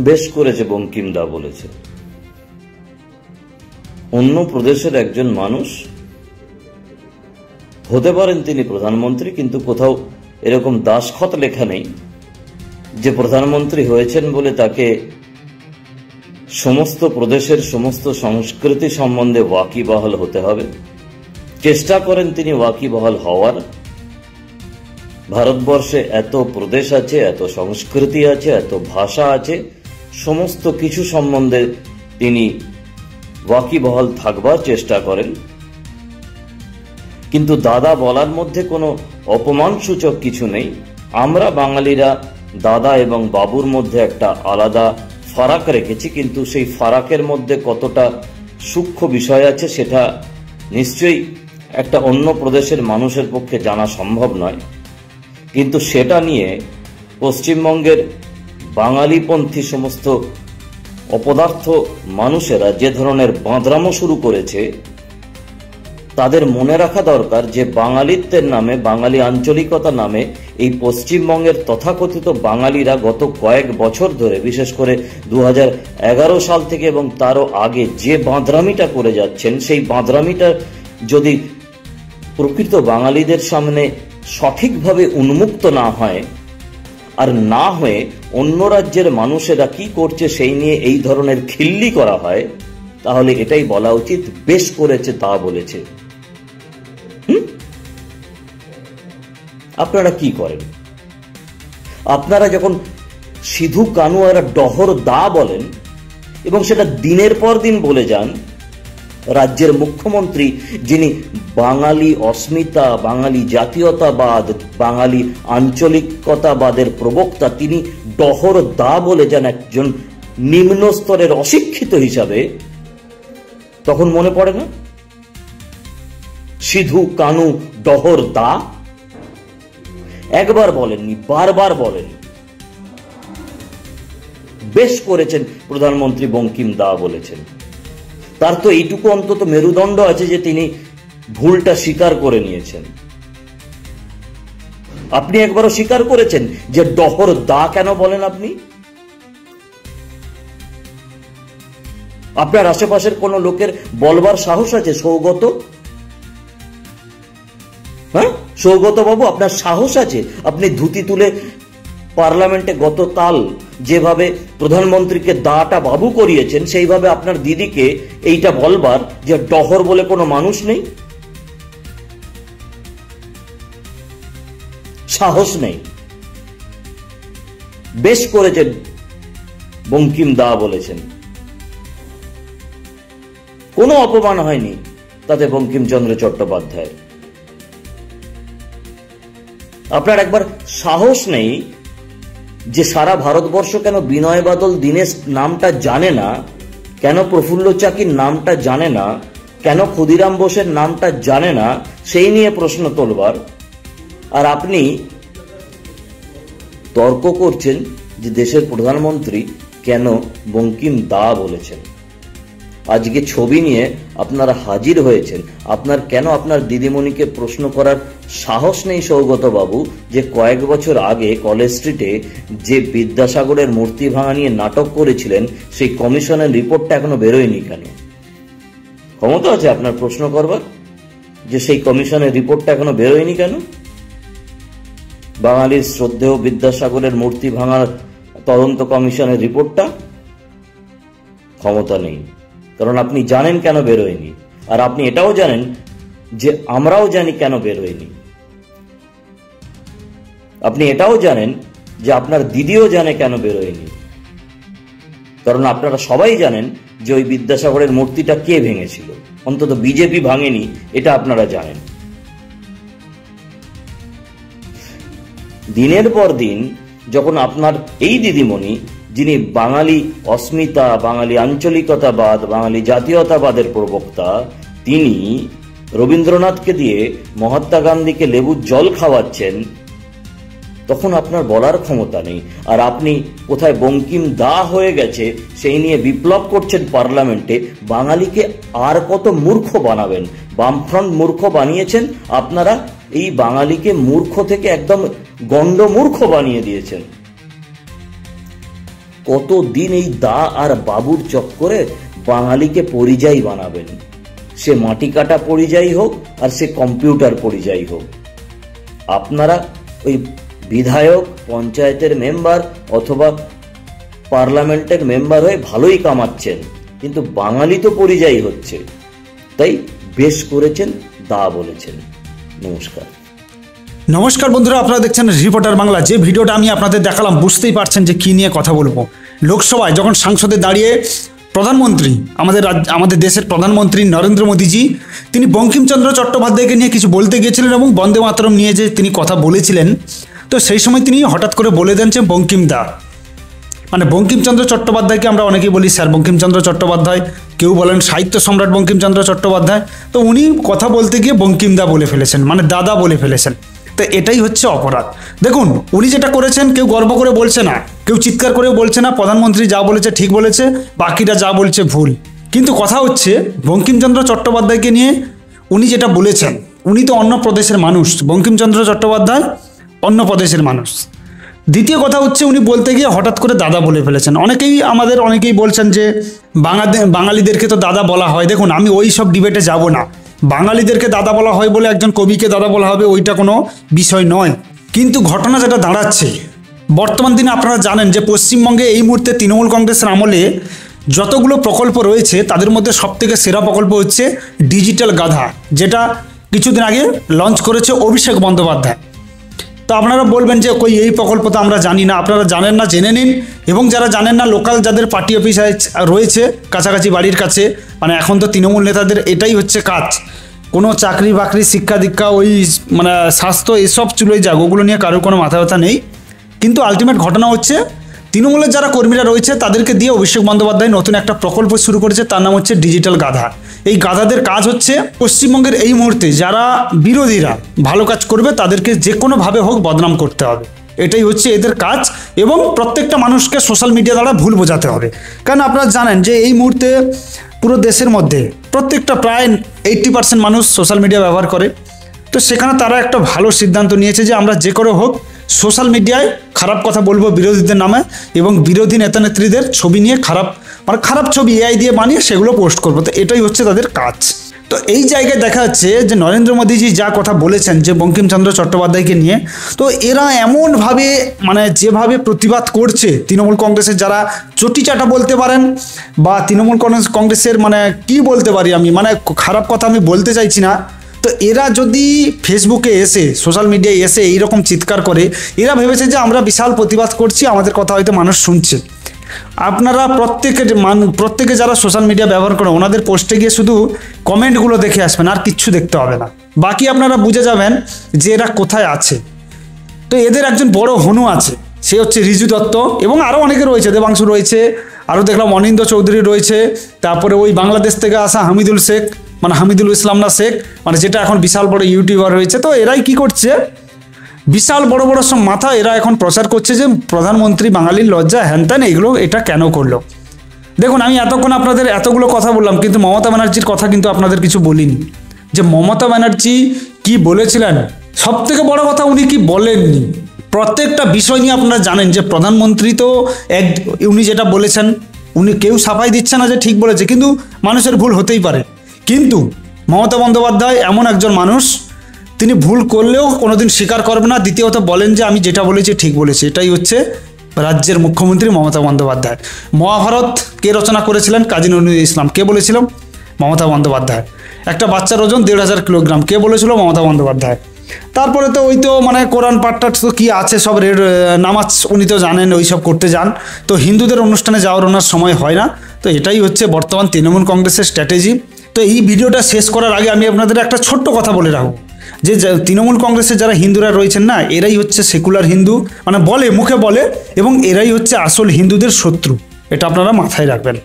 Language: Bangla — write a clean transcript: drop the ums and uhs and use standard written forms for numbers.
বেশ করেছে বঙ্কিম দা বলেছে। অন্য প্রদেশের একজন মানুষ হতে পারেন তিনি প্রধানমন্ত্রী, কিন্তু কোথাও এরকম দাসখত লেখা নেই যে প্রধানমন্ত্রী হয়েছেন বলে তাকে সমস্ত প্রদেশের সমস্ত সংস্কৃতি সম্বন্ধে ওয়াকিবহাল হতে হবে। চেষ্টা করেন তিনি ওয়াকিবহাল হওয়ার। ভারতবর্ষে এত প্রদেশ আছে, এত সংস্কৃতি আছে, এত ভাষা আছে, সমস্ত কিছু সম্বন্ধে তিনি ওয়াকিবহাল থাকবার চেষ্টা করেন। কিন্তু দাদা বলার মধ্যে কোনো অপমানসূচক কিছু নেই। আমরা বাঙালিরা দাদা এবং বাবুর মধ্যে একটা আলাদা ফারাক রেখেছি, কিন্তু সেই ফারাকের মধ্যে কতটা সূক্ষ্ম বিষয় আছে সেটা নিশ্চয়ই একটা অন্য প্রদেশের মানুষের পক্ষে জানা সম্ভব নয়। কিন্তু সেটা নিয়ে পশ্চিমবঙ্গের বাঙালিপন্থী সমস্ত অপদার্থ মানুষেরা যে ধরনের বাঁদরামো শুরু করেছে, তাদের মনে রাখা দরকার যে বাঙালিত্বের নামে, বাঙালি আঞ্চলিকতা নামে এই পশ্চিমবঙ্গের তথাকথিত বাঙালিরা গত কয়েক বছর ধরে, বিশেষ করে 2011 সাল থেকে এবং তারও আগে যে বাঁদরামিটা করে যাচ্ছেন, সেই বাঁদরামিটা যদি প্রকৃত বাঙালিদের সামনে সঠিকভাবে উন্মুক্ত না হয়, আর না হয়ে অন্য রাজ্যের মানুষেরা কি করছে সেই নিয়ে এই ধরনের খিল্লি করা হয়, তাহলে এটাই বলা উচিত বেশ করেছে তা বলেছে। আপনারা কি করেন? আপনারা যখন সিধু কানু আর ডহর দা বলেন এবং সেটা দিনের পর দিন বলে যান, রাজ্যের মুখ্যমন্ত্রী যিনি বাঙালি অস্মিতা, বাঙালি জাতীয়তাবাদ, বাঙালি আঞ্চলিকতাবাদের প্রবক্তা, তিনি ডহর দা বলে যান একজন নিম্ন স্তরের অশিক্ষিত হিসাবে, তখন মনে পড়ে না সিধু কানু ডহর দা? একবার বলেননি, বারবার বলেন। বেশ করেছেন প্রধানমন্ত্রী বঙ্কিম দা বলেছেন। তার তো এইটুকু অন্তত মেরুদণ্ড আছে যে তিনি ভুলটা স্বীকার করে নিয়েছেন। আপনি একবারও স্বীকার করেছেন যে ডহর দা কেন বলেন আপনি? আপনার আশেপাশের কোন লোকের বলবার সাহস আছে? সৌগত, হ্যাঁ সৌগত বাবু, আপনার সাহস আছে? আপনি ধুতি তুলে পার্লামেন্টে গতকাল যেভাবে প্রধানমন্ত্রীকে দাটা বাবু করিয়েছেন, সেইভাবে আপনার দিদিকে এইটা বলবার যে ডহর বলে কোনো মানুষ নেই? সাহস নেই। বেশ করেছেন বঙ্কিম দা বলেছেন। কোনো অপমান হয়নি তাতে বঙ্কিমচন্দ্র চট্টোপাধ্যায়। আপনার একবার সাহস নেই যে সারা ভারতবর্ষ কেন বিনয় বাদল দীনেশ নামটা জানে না, কেন প্রফুল্ল চাকির নামটা জানে না, কেন ক্ষুদিরাম বোসের নামটা জানে না, সেই নিয়ে প্রশ্ন তোলবার। আর আপনি তর্ক করছেন যে দেশের প্রধানমন্ত্রী কেন বঙ্কিম দা বলেছেন। আজকে ছবি নিয়ে আপনারা হাজির হয়েছেন, আপনার কেন আপনার দিদিমণিকে প্রশ্ন করার সাহস নেই সৌগত বাবু যে কয়েক বছর আগে কলেজ স্ট্রিটে যে বিদ্যাসাগরের মূর্তি ভাঙা নিয়ে নাটক করেছিলেন, সেই কমিশনের রিপোর্টটা এখনো বেরোয়নি কেন? ক্ষমতা আছে আপনার প্রশ্ন করবার যে সেই কমিশনের রিপোর্টটা এখনো বেরোয়নি কেন? বাঙালির শ্রদ্ধেয় বিদ্যাসাগরের মূর্তি ভাঙার তদন্ত কমিশনের রিপোর্টটা? ক্ষমতা নেই, কারণ আপনি জানেন কেন বেরোয়নি, আর আপনি এটাও জানেন যে আমরাও জানি কেন বেরোয়নি। আপনি এটাও জানেন যে আপনার দিদিও জানে কেন বেরোয়নি, কারণ আপনারা সবাই জানেন যে ওই বিদ্যাসাগরের মূর্তিটা কে ভেঙেছিল। অন্তত বিজেপি ভাঙেনি, এটা আপনারা জানেন। দিনের পর দিন যখন আপনার এই দিদিমণি, যিনি বাঙালি অস্মিতা, বাঙালি আঞ্চলিকতাবাদ, বাঙালি জাতীয়তাবাদের প্রবক্তা, তিনি রবীন্দ্রনাথকে দিয়ে মহাত্মা গান্ধীকে লেবুর জল খাওয়াচ্ছেন, তখন আপনার বলার ক্ষমতা নেই। আর আপনি কোথায় বঙ্কিম দা হয়ে গেছে সেই নিয়ে বিপ্লব করছেন পার্লামেন্টে। বাঙালিকে আর কত মূর্খ বানাবেন? বামফ্রন্ট মূর্খ বানিয়েছেন, আপনারা এই বাঙালিকে মূর্খ থেকে একদম গণ্ড মূর্খ বানিয়ে দিয়েছেন। কতদিন এই দা আর বাবুর চক্করে বাঙালিকে পরিযায়ী বানাবেন? সে মাটি কাটা পরিযায়ী হোক আর সে কম্পিউটার পরিযায়ী হোক, আপনারা ওই বিধায়ক, পঞ্চায়েতের মেম্বার অথবা পার্লামেন্টের মেম্বার হয়ে ভালোই কামাচ্ছেন, কিন্তু বাঙালি তো পরিযায়ী হচ্ছে। তাই বেশ করেছেন, দা বলেছেন। নমস্কার। নমস্কার বন্ধুরা, আপনারা দেখছেন রিপোর্টার বাংলা। যে ভিডিওটা আমি আপনাদের দেখালাম বুঝতেই পারছেন যে কী নিয়ে কথা বলবো। লোকসভায় যখন সাংসদে দাঁড়িয়ে প্রধানমন্ত্রী, আমাদের দেশের প্রধানমন্ত্রী নরেন্দ্র মোদীজি, তিনি বঙ্কিমচন্দ্র চট্টোপাধ্যায়কে নিয়ে কিছু বলতে গিয়েছিলেন এবং বন্দে মাতরম নিয়ে যে তিনি কথা বলেছিলেন, তো সেই সময় তিনি হঠাৎ করে বলে দেন যে বঙ্কিমদা, মানে বঙ্কিমচন্দ্র চট্টোপাধ্যায়কে আমরা অনেকেই বলি স্যার বঙ্কিমচন্দ্র চট্টোপাধ্যায়, কেউ বলেন সাহিত্য সম্রাট বঙ্কিমচন্দ্র চট্টোপাধ্যায়, তো উনি কথা বলতে গিয়ে বঙ্কিমদা বলে ফেলেছেন, মানে দাদা বলে ফেলেছেন। তো এটাই হচ্ছে অপরাধ। দেখুন, উনি যেটা করেছেন কেউ গর্ব করে বলছে না, কেউ চিৎকার করে বলছে না প্রধানমন্ত্রী যা বলেছে ঠিক বলেছে, বাকিরা যা বলছে ভুল। কিন্তু কথা হচ্ছে বঙ্কিমচন্দ্র চট্টোপাধ্যায়কে নিয়ে উনি যেটা বলেছেন, উনি তো অন্য প্রদেশের মানুষ, বঙ্কিমচন্দ্র চট্টোপাধ্যায় অন্য প্রদেশের মানুষ। দ্বিতীয় কথা হচ্ছে উনি বলতে গিয়ে হঠাৎ করে দাদা বলে ফেলেছেন। অনেকেই বলছেন যে বাঙালিদেরকে তো দাদা বলা হয়। দেখুন, আমি ওই সব ডিবেটে যাব না। বাঙালিদেরকে দাদা বলা হয় বলে একজন কবিকে দাদা বলা হবে, ওইটা কোনো বিষয় নয়। কিন্তু ঘটনা যেটা দাঁড়াচ্ছে, বর্তমান দিনে আপনারা জানেন যে পশ্চিমবঙ্গে এই মুহূর্তে তৃণমূল কংগ্রেসের আমলে যতগুলো প্রকল্প রয়েছে তাদের মধ্যে সবথেকে সেরা প্রকল্প হচ্ছে ডিজিটাল গাধা, যেটা কিছুদিন আগে লঞ্চ করেছে অভিষেক বন্দ্যোপাধ্যায়। তো আপনারা বলবেন যে কই এই প্রকল্প তো আমরা জানি না। আপনারা জানেন না, জেনে নিন। এবং যারা জানেন না, লোকাল যাদের পার্টি অফিস রয়েছে কাছাকাছি বাড়ির কাছে, মানে এখন তো তৃণমূল নেতাদের এটাই হচ্ছে কাজ, কোনো চাকরি বাকরি, শিক্ষা দীক্ষা, ওই মানে স্বাস্থ্য, এসব চুলোই যাক, ওগুলো নিয়ে কারোর কোনো মাথা ব্যথা নেই। কিন্তু আলটিমেট ঘটনা হচ্ছে তৃণমূলের যারা কর্মীরা রয়েছে তাদেরকে দিয়ে অভিষেক বন্দ্যোপাধ্যায় নতুন একটা প্রকল্প শুরু করেছে, তার নাম হচ্ছে ডিজিটাল গাধা। এই গাধাদের কাজ হচ্ছে পশ্চিমবঙ্গের এই মুহূর্তে যারা বিরোধীরা ভালো কাজ করবে তাদেরকে যে কোনোভাবে হোক বদনাম করতে হবে, এটাই হচ্ছে এদের কাজ। এবং প্রত্যেকটা মানুষকে সোশ্যাল মিডিয়া দ্বারা ভুল বোঝাতে হবে। কারণ আপনারা জানেন যে এই মুহূর্তে পুরো দেশের মধ্যে প্রত্যেকটা প্রায় 80% মানুষ সোশ্যাল মিডিয়া ব্যবহার করে। তো সেখানে তারা একটা ভালো সিদ্ধান্ত নিয়েছে যে আমরা যে করে হোক সোশ্যাল মিডিয়ায় খারাপ কথা বলবো বিরোধীদের নামে, এবং বিরোধী নেতা নেত্রীদের ছবি নিয়ে খারাপ ছবি এআই দিয়ে বানিয়ে সেগুলো পোস্ট করবো। তো এটাই হচ্ছে তাদের কাজ। তো এই জায়গায় দেখা যাচ্ছে যে নরেন্দ্র মোদীজি যা কথা বলেছেন যে বঙ্কিমচন্দ্র চট্টোপাধ্যায়কে নিয়ে, তো এরা এমনভাবে মানে যেভাবে প্রতিবাদ করছে, তৃণমূল কংগ্রেসের যারা চটিচাটা বলতে পারেন, বা তৃণমূল কংগ্রেসের মানে কি বলতে পারি আমি, মানে খারাপ কথা আমি বলতে চাইছি না, তো এরা যদি ফেসবুকে এসে সোশ্যাল মিডিয়ায় এসে এইরকম চিৎকার করে, এরা ভেবেছে যে আমরা বিশাল প্রতিবাদ করছি, আমাদের কথা হয়তো মানুষ শুনছে। আপনারা প্রত্যেকে যারা সোশ্যাল মিডিয়া ব্যবহার করেন ওনাদের পোস্টে গিয়ে শুধু কমেন্টগুলো দেখে আসবেন, আর কিচ্ছু দেখতে হবে না। বাকি আপনারা বুঝে যাবেন যে এরা কোথায় আছে। তো এদের একজন বড় হনু আছে, সে হচ্ছে রিজু দত্ত, এবং আরও অনেকে রয়েছে, দেবাংশু রয়েছে, আরও দেখলাম অনিন্দ্য চৌধুরী রয়েছে, তারপরে ওই বাংলাদেশ থেকে আসা হামিদুল ইসলাম না শেখ, মানে যেটা এখন বিশাল বড় ইউটিউবার হয়েছে। তো এরাই কি করছে, বিশাল বড় বড় সব মাথা, এরা এখন প্রচার করছে যে প্রধানমন্ত্রী বাঙালির লজ্জা, হ্যান এগুলো, এটা কেন করলো। দেখুন, আমি এতক্ষণ আপনাদের এতগুলো কথা বললাম, কিন্তু মমতা ব্যানার্জির কথা কিন্তু আপনাদের কিছু বলিনি, যে মমতা ব্যানার্জি কি বলেছিলেন। সব থেকে বড় কথা উনি কি বলেননি। প্রত্যেকটা বিষয় নিয়ে আপনারা জানেন যে প্রধানমন্ত্রী তো উনি যেটা বলেছেন, উনি কেউ সাফাই দিচ্ছে না যে ঠিক বলেছে, কিন্তু মানুষের ভুল হতেই পারে। কিন্তু মমতা বন্দ্যোপাধ্যায় এমন একজন মানুষ, তিনি ভুল করলেও কোনোদিন স্বীকার করবে না। দ্বিতীয়ত বলেন যে আমি যেটা বলেছি ঠিক বলেছি। এটাই হচ্ছে রাজ্যের মুখ্যমন্ত্রী মমতা বন্দ্যোপাধ্যায়। মহাভারত কে রচনা করেছিলেন? কাজী নজরুল ইসলাম। কে বলেছিল? মমতা বন্দ্যোপাধ্যায়। একটা বাচ্চার ওজন 1,500 কিলোগ্রাম, কে বলেছিল? মমতা বন্দ্যোপাধ্যায়। তারপরে তো ওই তো মানে কোরআন পাঠটা তো কী আছে, সব নামাজ উনি তো জানেন, ওই সব করতে যান। তো হিন্দুদের অনুষ্ঠানে যাওয়ার ওনার সময় হয় না। তো এটাই হচ্ছে বর্তমান তৃণমূল কংগ্রেসের স্ট্র্যাটেজি। তো এই ভিডিওটা শেষ করার আগে আমি আপনাদের একটা ছোট্ট কথা বলে রাখবো, যে তৃণমূল কংগ্রেসের যারা হিন্দুরা রয়েছেন না, এরাই হচ্ছে সেকুলার হিন্দু, মানে বলে মুখে বলে, এবং এরাই হচ্ছে আসল হিন্দুদের শত্রু। এটা আপনারা মাথায় রাখবেন।